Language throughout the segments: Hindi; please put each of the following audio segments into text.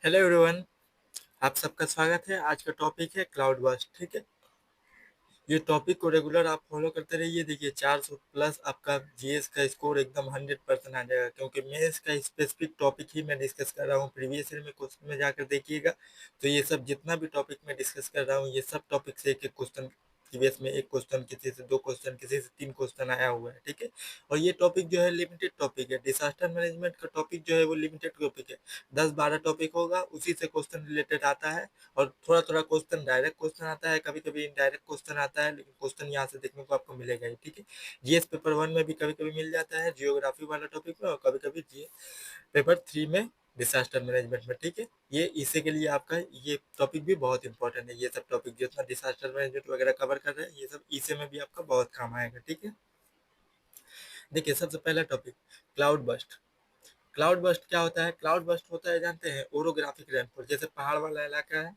Hello everyone. आप सबका स्वागत है। आज का टॉपिक है क्लाउड बर्स्ट। ठीक है, ये टॉपिक को रेगुलर आप फॉलो करते रहिए। देखिए 400 प्लस आपका जीएस का स्कोर एकदम 100% आ जाएगा, क्योंकि मैं इसका स्पेसिफिक टॉपिक ही मैं डिस्कस कर रहा हूँ। प्रीवियस ईयर में क्वेश्चन में जाकर देखिएगा, तो ये सब जितना भी टॉपिक मैं डिस्कस कर रहा हूँ, ये सब टॉपिक से एक एक क्वेश्चन, प्रीवियस में एक क्वेश्चन, किसी से दो क्वेश्चन, किसी से तीन क्वेश्चन आया हुआ है। ठीक है, और ये टॉपिक जो है लिमिटेड टॉपिक है। डिजास्टर मैनेजमेंट का टॉपिक जो है वो लिमिटेड टॉपिक है। 10-12 टॉपिक होगा, उसी से क्वेश्चन रिलेटेड आता है। और थोड़ा थोड़ा क्वेश्चन डायरेक्ट क्वेश्चन आता है, कभी कभी इनडायरेक्ट क्वेश्चन आता है, लेकिन क्वेश्चन यहाँ से देखने को आपको मिलेगा ही। ठीक है, जीएस पेपर 1 में भी कभी कभी मिल जाता है, जियोग्राफी वाला टॉपिक में, और कभी कभी जी पेपर 3 में डिजास्टर मैनेजमेंट में। ठीक है, ये इसी के लिए आपका ये टॉपिक भी बहुत इंपॉर्टेंट है। ये सब टॉपिक जितना डिजास्टर मैनेजमेंट वगैरह कवर कर रहे हैं, ये सब इसी में भी आपका बहुत काम आएगा। ठीक है, देखिए सबसे पहला topic cloud burst. Cloud burst क्या होता है? क्लाउड बस्ट होता है, जानते हैं, ओरोग्राफिक रेनफॉल। जैसे पहाड़ वाला इलाका है,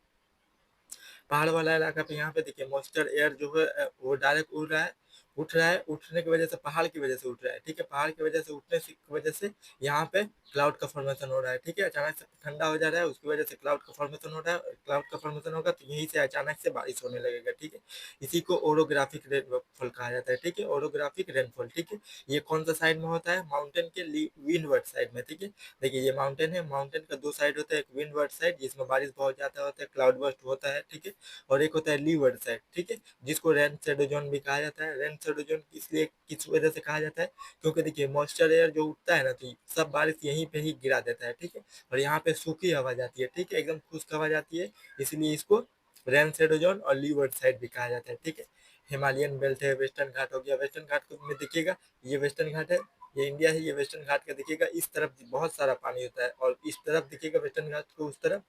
पहाड़ वाला इलाका पे यहाँ पे देखिए मॉइस्चर एयर जो है वो डायरेक्ट उड़ रहा है, उठ रहा है। उठने की वजह से, पहाड़ की वजह से उठ रहा है। ठीक है, पहाड़ की वजह से उठने की वजह से यहाँ पे क्लाउड का फॉर्मेशन हो रहा है। ठीक है, अचानक से ठंडा हो जा रहा है, उसकी वजह से क्लाउड का फॉर्मेशन हो रहा है। क्लाउड का फॉर्मेशन होगा तो यहीं से अचानक से बारिश होने लगेगा। ठीक है, इसी को ओरोग्राफिक रेनफॉल कहा जाता है। ठीक है, ओरोग्राफिक रेनफॉल। ठीक है, ये कौन सा साइड में होता है? माउंटेन के विंडवर्ड साइड में। ठीक है, देखिए ये माउंटेन है, माउंटेन का दो साइड होता है, एक विंडवर्ड साइड जिसमें बारिश बहुत ज्यादा होता है, क्लाउड बर्स्ट होता है। ठीक है, और एक होता है लीवर्ड साइड। ठीक है, जिसको रेन शेडो जोन भी कहा जाता है। रेन शेडो जोन इसलिए किस वजह से कहा जाता है? क्योंकि देखिए मॉइस्चर एयर जो उठता है ना, तो सब बारिश यहीं पे ही गिरा देता है। ठीक है, और यहाँ पे सूखी हवा जाती है। ठीक है, एकदम खुश्क हवा जाती है, इसलिए इसको रेन शेडो जोन और लीवर्ड साइड भी कहा जाता है। ठीक है, हिमालयन बेल्ट है, वेस्टर्न घाट हो गया। वेस्टर्न घाट को में देखिएगा, ये वेस्टर्न घाट है, ये इंडिया है। ये वेस्टर्न घाट का देखिएगा, इस तरफ बहुत सारा पानी होता है, और इस तरफ देखिएगा वेस्टर्न घाट को, उस तरफ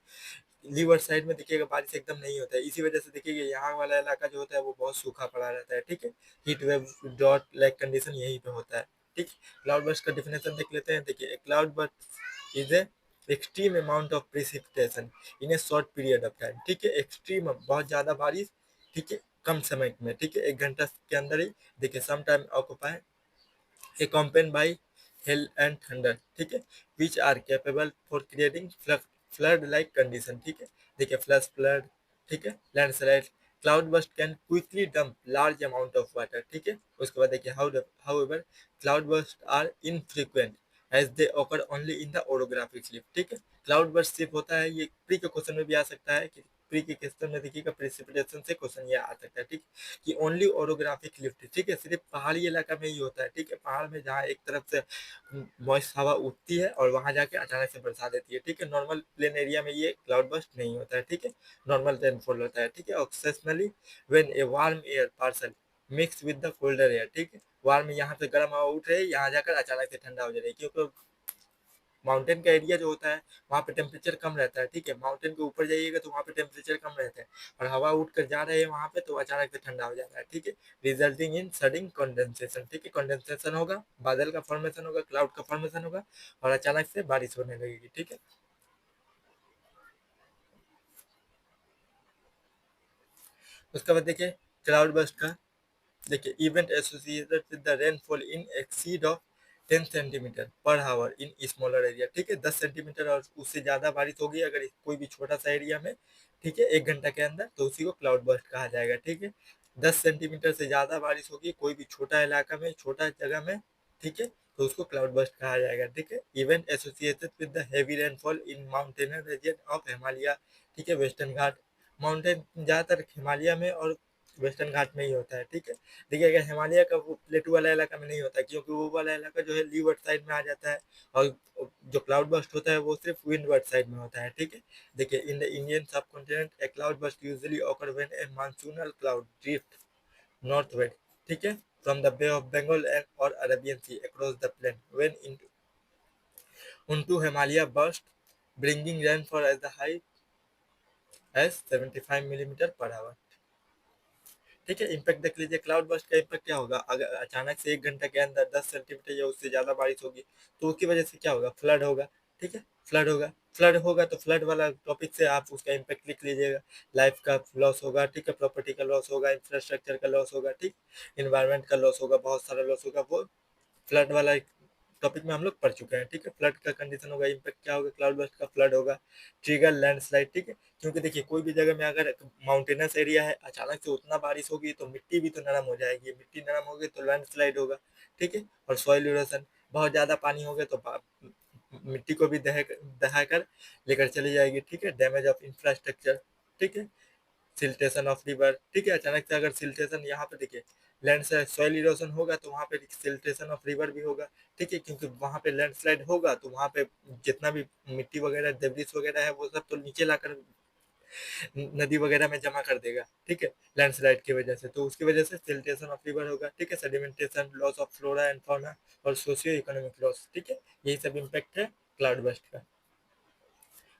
लीवर साइड में देखिएगा बारिश एकदम नहीं होता है। इसी वजह से देखिएगा यहाँ वाला इलाका जो होता है वो बहुत सूखा पड़ा रहता है। ठीक है, heat wave dot like condition यहीं पे होता है। ठीक, क्लाउड बर्स्ट का डिफिनेशन देख लेते हैं। देखिए cloud burst is a extreme amount of precipitation in A short period of time. ठीक है, एक्सट्रीम बहुत ज्यादा बारिश, ठीक है, कम समय में। ठीक है, 1 घंटा के अंदर ही। देखिए some time occupy accompanied by hail and thunder। ठीक है, which are capable for creating flood like condition। ठीक है, देखिए फ्लड, ठीक है, landslide. Cloud burst can quickly dump large amount of water. ठीक है, उसके बाद देखिए however cloud burst are infrequent as they occur only in the orographic slip। ठीक है, क्लाउड बर्स्ट स्लिप होता है, ये प्री के क्वेश्चन में भी आ सकता है कि प्री के क्वेश्चन में देखिएगा प्रेसिपिटेशन से क्वेश्चन ये आ सकता है। ठीक, कि ओनली ओरोग्राफिक लिफ्ट। ठीक है, सिर्फ पहाड़ी इलाका में ही होता है। ठीक है, पहाड़ में जहाँ एक तरफ से मॉइस्ट हवा उठती है और वहां जाके अचानक से बरसा देती है। ठीक है, नॉर्मल प्लेन एरिया में ये क्लाउड बर्स्ट नहीं होता है। ठीक है, नॉर्मल रेनफॉल होता है। ठीक है, occasionally when a warm air parcel mix with the colder air. ठीक है, वार्म यहाँ से गर्म हवा उठ रही है, यहाँ जाकर अचानक से ठंडा हो जा रही है, क्योंकि माउंटेन का एरिया जो होता है वहाँ पे टेम्परेचर कम रहता है। ठीक है, माउंटेन के ऊपर जाइएगा तो वहाँ पे टेम्परेचर कम रहता है, और हवा उठ कर जा रहे हैं वहाँ पे तो अचानक से ठंडा हो जाता है। ठीक है, रिजल्टिंग इन सडन कंडेंसेशन। ठीक है, कंडेंसेशन होगा, बादल का फॉर्मेशन होगा, क्लाउड का फॉर्मेशन होगा, और अचानक से बारिश होने लगेगी। ठीक है, उसके बाद देखिए क्लाउड बर्स्ट का, देखिए event associated with the rainfall in exceed of 10 centimetre per hour in smaller area. ठीक है, 10 सेंटीमीटर और उससे ज्यादा बारिश होगी अगर कोई भी छोटा सा एरिया में, ठीक है, 1 घंटा के अंदर, तो उसी को क्लाउड बर्स्ट कहा जाएगा। ठीक है, 10 सेंटीमीटर से ज्यादा बारिश होगी कोई भी छोटा इलाका में, छोटा जगह में, ठीक है, तो उसको क्लाउड बर्स्ट कहा जाएगा। ठीक है, event associated with the heavy rainfall in mountainous region of Himalaya. ठीक है, वेस्टर्न घाट, माउंटेन ज्यादातर हिमालय में और वेस्टर्न घाट में ही होता है। ठीक है, देखिए अगर हिमालय का वो प्लेटू वाला इलाका में नहीं होता है, क्योंकि वो वाला इलाका जो है लीवर्ड साइड में आ जाता है, और जो क्लाउड बर्स्ट होता है वो सिर्फ विंडवर्ड साइड में होता है। ठीक है, देखिए in the Indian subcontinent a cloud burst usually occur when a monsoonal cloud drift northward. ठीक है, from the Bay of Bengal and और Arabian Sea across the plain when into Himalaya burst, bringing rainfall as the high as 75 millimetre per hour. ठीक है, इम्पैक्ट देख लीजिए, क्लाउड बर्स्ट का इम्पैक्ट क्या होगा? अगर अचानक से 1 घंटा के अंदर 10 सेंटीमीटर या उससे ज्यादा बारिश होगी, तो उसकी वजह से क्या होगा? फ्लड होगा। ठीक है, फ्लड होगा। फ्लड होगा तो फ्लड वाला टॉपिक से आप उसका इम्पैक्ट लिख लीजिएगा। लाइफ का लॉस होगा, ठीक है, प्रॉपर्टी का लॉस होगा, इंफ्रास्ट्रक्चर का लॉस होगा, ठीक, इन्वायरमेंट का लॉस होगा, बहुत सारा लॉस होगा, वो फ्लड वाला टॉपिक में हम लोग पढ़ चुके हैं, ठीक है। फ्लड का कंडीशन होगा, इम्पैक्ट क्या होगा, क्लाउड बर्स्ट का फ्लड होगा, ट्रिगर लैंडस्लाइड, ठीक है। क्योंकि देखिए कोई भी जगह में अगर माउंटेनस एरिया है, अचानक से उतना बारिश होगी तो मिट्टी भी तो नरम हो जाएगी, मिट्टी नरम होगी तो लैंडस्लाइड होगा, ठीक है। और सॉइल इरोशन, बहुत ज़्यादा पानी हो गया तो मिट्टी को भी दहा कर लेकर चली जाएगी, ठीक है। डैमेज ऑफ इंफ्रास्ट्रक्चर, ठीक है। सिल्टेशन ऑफ रिवर, ठीक है। अचानक से अगर सिल्टेशन, यहाँ पे देखिए लैंड से सॉइल इरोशन होगा तो वहाँ पे सिल्टेशन ऑफ रिवर भी होगा, ठीक है। क्योंकि वहाँ पे लैंडस्लाइड होगा तो वहाँ पे जितना भी मिट्टी वगैरह डेब्रिस वगैरह है वो सब तो नीचे लाकर नदी वगैरह में जमा कर देगा, ठीक है, लैंडस्लाइड की वजह से। तो उसकी वजह से सिल्टेशन ऑफ रिवर होगा, ठीक है। Sedimentation, loss of flora and fauna और सोशियो इकोनॉमिक लॉस, ठीक है। यही सब इम्पैक्ट है क्लाउड बर्स्ट का।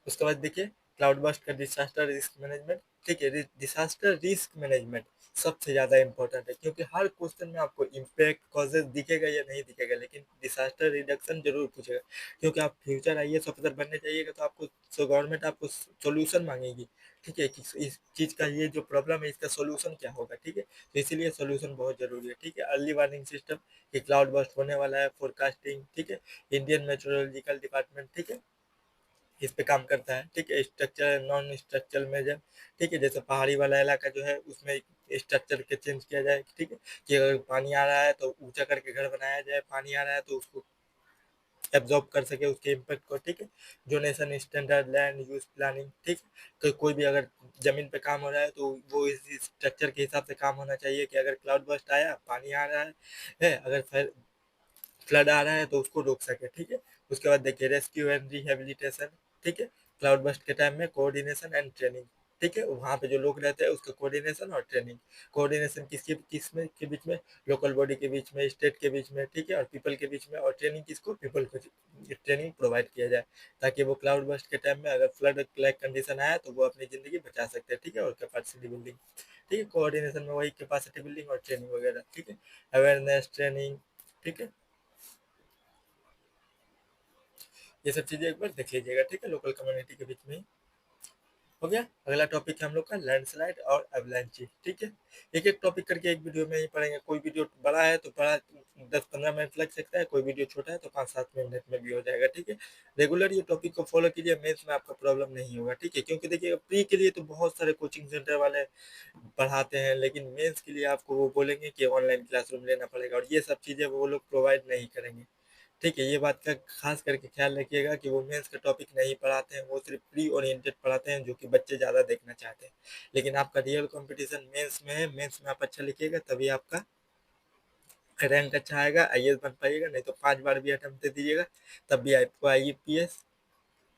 उसके बाद देखिए क्लाउड बर्स्ट का डिसास्टर रिस्क मैनेजमेंट, ठीक है। डिसास्टर रिस्क मैनेजमेंट सबसे ज़्यादा इंपॉर्टेंट है, क्योंकि हर क्वेश्चन में आपको इम्पैक्ट कॉजेज दिखेगा या नहीं दिखेगा, लेकिन डिसास्टर रिडक्शन जरूर पूछेगा। क्योंकि आप फ्यूचर आईएएस ऑफिसर बनने चाहिएगा तो आपको गवर्नमेंट आपको सोल्यूशन मांगेगी, ठीक है, कि इस चीज़ का ये जो प्रॉब्लम है इसका सोल्यूशन क्या होगा, ठीक है। तो इसीलिए सोल्यूशन बहुत जरूरी है, ठीक है। अर्ली वार्निंग सिस्टम कि क्लाउड बर्स्ट होने वाला है, फोरकास्टिंग, ठीक है। इंडियन मेट्रोलॉजिकल डिपार्टमेंट, ठीक है, इस पे काम करता है, ठीक है। स्ट्रक्चर नॉन स्ट्रक्चरल मेजर, ठीक है। जैसे पहाड़ी वाला इलाका जो है उसमें स्ट्रक्चर के चेंज किया जाए, ठीक है, कि अगर पानी आ रहा है तो ऊंचा करके घर बनाया जाए, पानी आ रहा है तो उसको एब्जॉर्ब कर सके उसके इम्पैक्ट को, ठीक है। Donation standard land use planning, ठीक है। तो कोई भी अगर जमीन पे काम हो रहा है तो वो इस स्ट्रक्चर के हिसाब से काम होना चाहिए कि अगर क्लाउड बर्स्ट आया, पानी आ रहा है अगर फ्लड आ रहा है तो उसको रोक सके, ठीक है। उसके बाद देखिए रेस्क्यू एंड रिहेबिलिटेशन, ठीक है। क्लाउड बस्ट के टाइम में कोऑर्डिनेशन एंड ट्रेनिंग, ठीक है। वहाँ पे जो लोग रहते हैं उसका कोऑर्डिनेशन और ट्रेनिंग। कोऑर्डिनेशन किस में के बीच में, लोकल बॉडी के बीच में, स्टेट के बीच में, ठीक है, और पीपल के बीच में। और ट्रेनिंग किसको, पीपल को ट्रेनिंग प्रोवाइड किया जाए, ताकि वो क्लाउड बस्ट के टाइम में अगर फ्लड लाइक कंडीशन आया तो वो अपनी ज़िंदगी बचा सकते हैं, ठीक है। और कैपेसिटी बिल्डिंग, ठीक है। कोऑर्डिनेशन में वही कैपेसिटी बिल्डिंग और ट्रेनिंग वगैरह, ठीक है। अवेयरनेस ट्रेनिंग, ठीक है। ये सब चीज़ें एक बार देख लीजिएगा, ठीक है, लोकल कम्युनिटी के बीच में ही। हो गया। अगला टॉपिक है हम लोग का लैंडस्लाइड और एवलांची, ठीक है। एक एक टॉपिक करके एक वीडियो में ही पढ़ेंगे। कोई वीडियो बड़ा है तो बड़ा 10-15 मिनट लग सकता है, कोई वीडियो छोटा है तो 5-7 मिनट में भी हो जाएगा, ठीक है। रेगुलर ये टॉपिक को फॉलो कीजिए, मेंस में आपका प्रॉब्लम नहीं होगा, ठीक है। क्योंकि देखिए प्री के लिए तो बहुत सारे कोचिंग सेंटर वाले पढ़ाते हैं, लेकिन मेंस के लिए आपको वो बोलेंगे कि ऑनलाइन क्लासरूम लेना पड़ेगा, और ये सब चीज़ें वो लोग प्रोवाइड नहीं करेंगे, ठीक है। ये बात का खास करके ख्याल रखिएगा कि वो मेंस का टॉपिक नहीं पढ़ाते हैं, वो सिर्फ प्री ओरिएंटेड पढ़ाते हैं जो कि बच्चे ज़्यादा देखना चाहते हैं। लेकिन आपका रियल कंपटीशन मेंस में है, मेंस में आप अच्छा लिखिएगा तभी आपका रैंक अच्छा आएगा, आईएएस बन पाइएगा। नहीं तो 5 बार भी अटेम्प्ट दे दीजिएगा तब भी आपको आईपीएस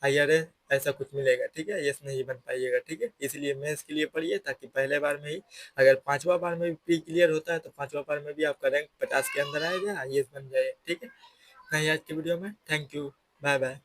आईआरएस ऐसा कुछ मिलेगा, ठीक है, आईएएस नहीं बन पाइएगा, ठीक है। इसलिए मेंस के लिए पढ़िए ताकि पहले बार में ही, अगर 5वां बार में भी प्री क्लियर होता है तो 5वां बार में भी आपका रैंक 50 के अंदर आएगा, आईएएस बन जाए, ठीक है। नहीं आज की वीडियो में, थैंक यू, बाय बाय।